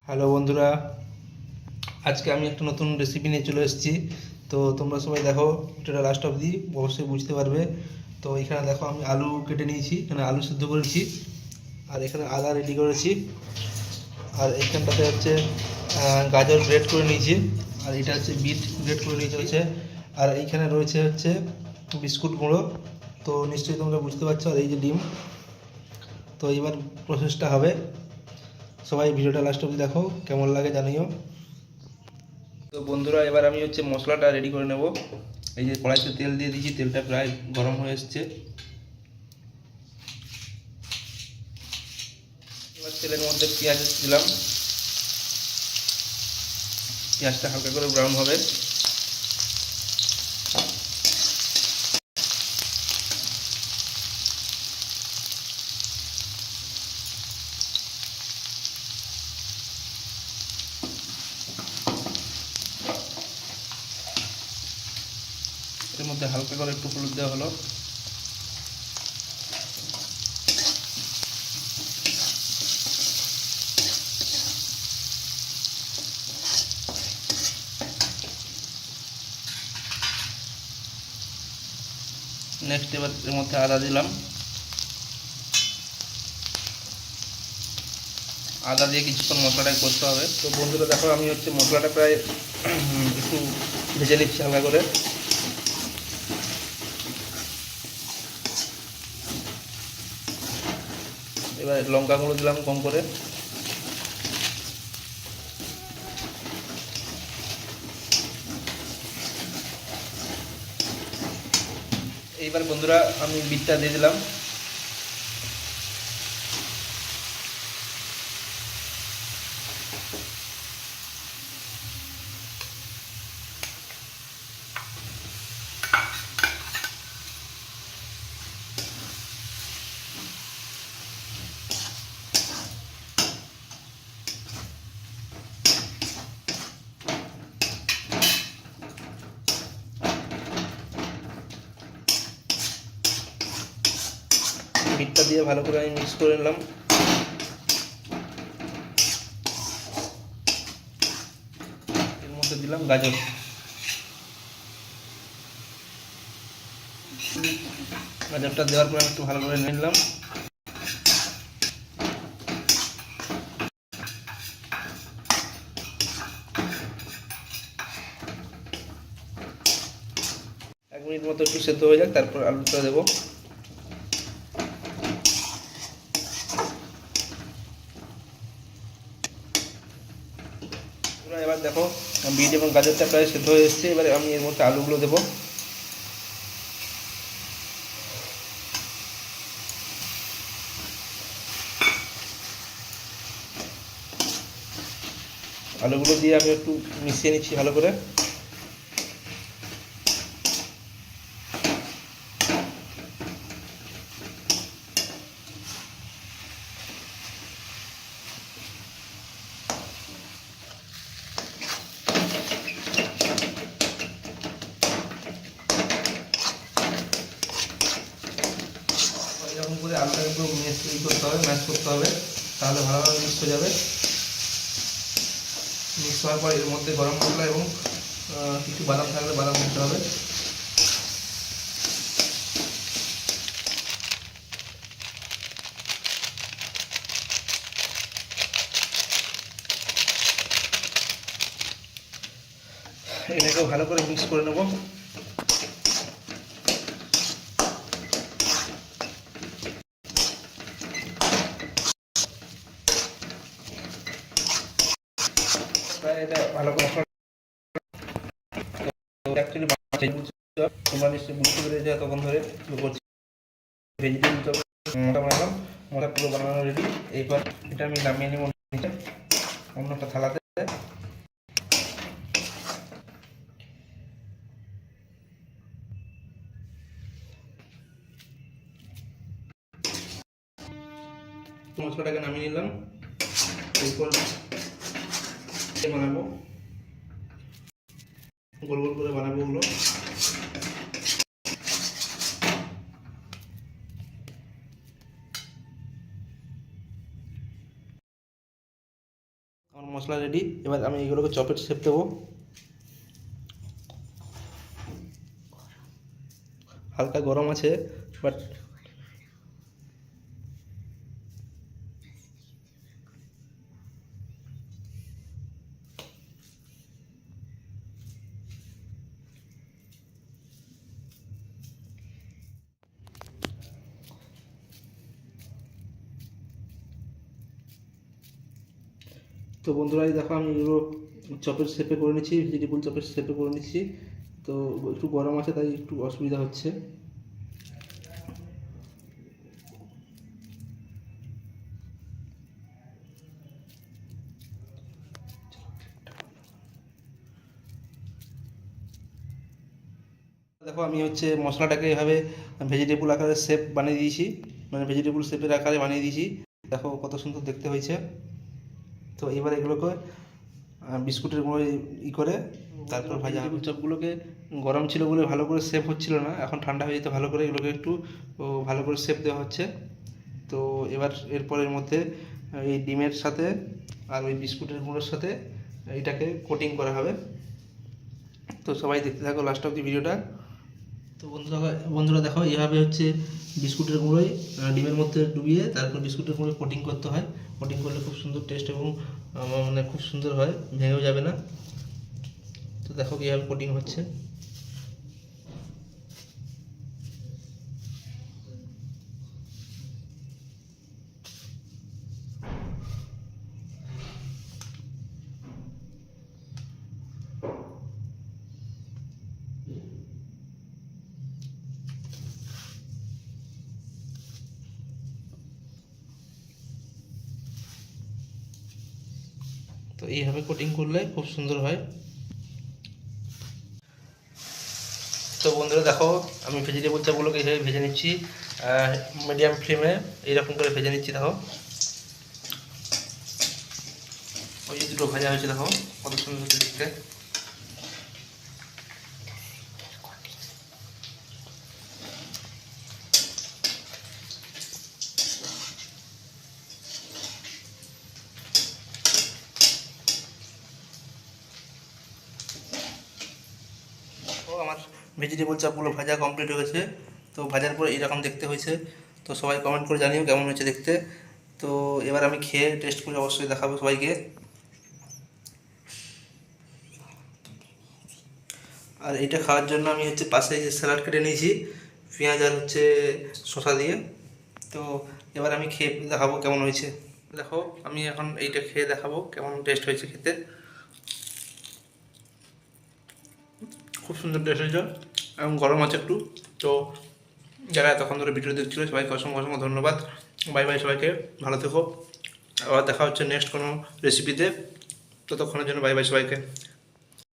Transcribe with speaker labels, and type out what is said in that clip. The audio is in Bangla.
Speaker 1: হ্যালো বন্ধুরা, আজকে আমি একটা নতুন রেসিপি নিয়ে চলে এসেছি। তো তোমরা সবাই দেখো, ভিডিওটা লাস্ট অবধি অবশ্যই বুঝতে পারবে। তো এখানে দেখো, আমি আলু কেটে নিয়েছি, এখানে আলু সিদ্ধ করেছি, আর এখানে আদা রেডি করেছি, আর এইখানটাতে হচ্ছে গাজর গ্রেট করে নিয়েছি, আর এটা হচ্ছে বিট গ্রেট করে নিয়েছি হচ্ছে, আর এইখানে রয়েছে হচ্ছে বিস্কুট গুঁড়ো। তো নিশ্চয়ই তোমরা বুঝতে পারছো। আর এই যে ডিম। তো এইবার প্রসেসটা হবে, সবাই ভিডিওটা লাস্ট অবধি দেখো, কেমন লাগে জানিও। তো বন্ধুরা, এবার আমি হচ্ছে মশলাটা রেডি করে নেব। এই যে কড়াইতে তেল দিয়ে দিয়েছি, তেলটা প্রায় গরম হয়ে এসছে। এবার তেলের মধ্যে পেঁয়াজ দিলাম, পেঁয়াজটা হালকা করে ব্রাউন হবে। এর মধ্যে হালকা করে একটু হলুদ দেওয়া হলো। নেক্সট এবার এর মধ্যে আদা দিলাম, আদা দিয়ে কিছুক্ষণ মশলাটাই করতে হবে। তো বন্ধুরা দেখো, আমি হচ্ছে মশলাটা প্রায় একটু ভেজে নিচ্ছি হালকা করে। এবার লঙ্কা গুঁড়ো দিলাম কম করে। এইবার বন্ধুরা আমি বিটটা দিয়ে দিলাম। বিটটা দিয়ে ভালো করে আমি মিক্স করে নিলাম। এর মধ্যে দিলাম গাজর। গাজরটা দেওয়ার পর একটু ভালো করে নিলাম। এক মিনিট মতো একটু সেদ্ধ হয়ে যাক, তারপর আলুটা দেবো। এবার দেখো, বিট এবং গাজরটা প্রায় সেদ্ধ হয়ে এসছে। এবারে আমি এর মধ্যে আলুগুলো দেবো। আলুগুলো দিয়ে আমি একটু মিশিয়ে নিচ্ছি ভালো করে। এরকম করে আলুটাকে পুরো করতে হবে, ম্যাশ করতে হবে, তাহলে ভালোভাবে মিক্স হয়ে যাবে। মিক্স হওয়ার পর এর মধ্যে গরম মশলা এবং কিছু বাদাম থাকলে বাদাম দিতে হবে। এটাকে ভালো করে মিক্স করে নেব। এটা ভালো করে তোমরা নিশ্চয়ই বুঝতে পেরেছো তখন ধরে করছি। ভেজিটেবল মোটা বানালাম, মোটা পুরো বানানো রেডি। এইবার এটা আমি নামিয়ে নিব নিচে অন্য একটা থালাতে। মশলাটাকে নামিয়ে নিলাম। এরপর বানাবো, গোল গোল করে বানাবো ওগুলো। আমার মশলা রেডি। এবার আমি এগুলোকে চপের শেপ দেবো। হালকা গরম আছে, বাট তো বন্ধুরা এই দেখো আমি এগুলো চপের শেপে করে নিচ্ছি, ভেজিটেবল চপের শেপে করে নিচ্ছি। তো একটু গরম আছে তাই একটু অসুবিধা হচ্ছে। দেখো আমি হচ্ছে মশলাটাকে এভাবে ভেজিটেবল আকারে শেপ বানিয়ে দিয়েছি, মানে ভেজিটেবল শেপের আকারে বানিয়ে দিয়েছি। দেখো কত সুন্দর দেখতে হয়েছে। তো এবার এগুলোকে বিস্কুটের গুঁড়ো করে তারপর ভাজা হবে। চপগুলোকে গরম ছিল বলে ভালো করে শেপ হচ্ছিল না, এখন ঠান্ডা হয়ে যেতে ভালো করে এগুলোকে একটু ভালো করে শেপ দেওয়া হচ্ছে। তো এবার এরপরের মধ্যে এই ডিমের সাথে আর ওই বিস্কুটের গুঁড়োর সাথে এইটাকে কোটিং করা হবে। তো সবাই দেখতে থাকো লাস্ট অব দি ভিডিওটা। তো বন্ধুরা দেখো এইভাবে হচ্ছে বিস্কুটের গুঁড়োই ডিমের মধ্যে ডুবিয়ে তারপর বিস্কুটের গুঁড়ো কোটিং করতে হয়। কোটিং করলে খুব সুন্দর টেস্ট এবং মানে খুব সুন্দর হয়, ভেঙেও যাবে না। তো দেখো কীভাবে কোটিং হচ্ছে। তো এইভাবে কোটিং করলে খুব সুন্দর হয়। তো বন্ধুরা দেখো আমি ভেজিটেবল চাপগুলোকে এইভাবে ভেজে নিচ্ছি, মিডিয়াম ফ্লেমে এইরকম করে ভেজে নিচ্ছি। দেখো ওই দুটো ভাজা হয়েছে, দেখো কত সুন্দর দেখতে। আমার ভেজিটেবল চাপগুলো ভাজা কমপ্লিট হয়ে গেছে। তো ভাজার পর এইরকম দেখতে হয়েছে। তো সবাই কমেন্ট করে জানিও কেমন হয়েছে দেখতে। তো এবার আমি খেয়ে টেস্ট করে অবশ্যই দেখাবো সবাইকে। আর এটা খাওয়ার জন্য আমি হচ্ছে পাশে স্যালাড কেটে নিয়েছি, পেঁয়াজ আর হচ্ছে শসা দিয়ে। তো এবার আমি খেয়ে দেখাবো কেমন হয়েছে। দেখো আমি এখন এইটা খেয়ে দেখাবো কেমন টেস্ট হয়েছে খেতে। খুব সুন্দর টেস্ট হয়েছে এবং গরম আছে একটু। তো যারা এতক্ষণ ধরে ভিডিও দেখছিল সবাইকে অসংখ্য অসংখ্য ধন্যবাদ। বাই বাই, সবাইকে ভালো থেকো। আবার দেখা হচ্ছে নেক্সট কোনো রেসিপিতে। ততক্ষণের জন্য বাই বাই সবাইকে।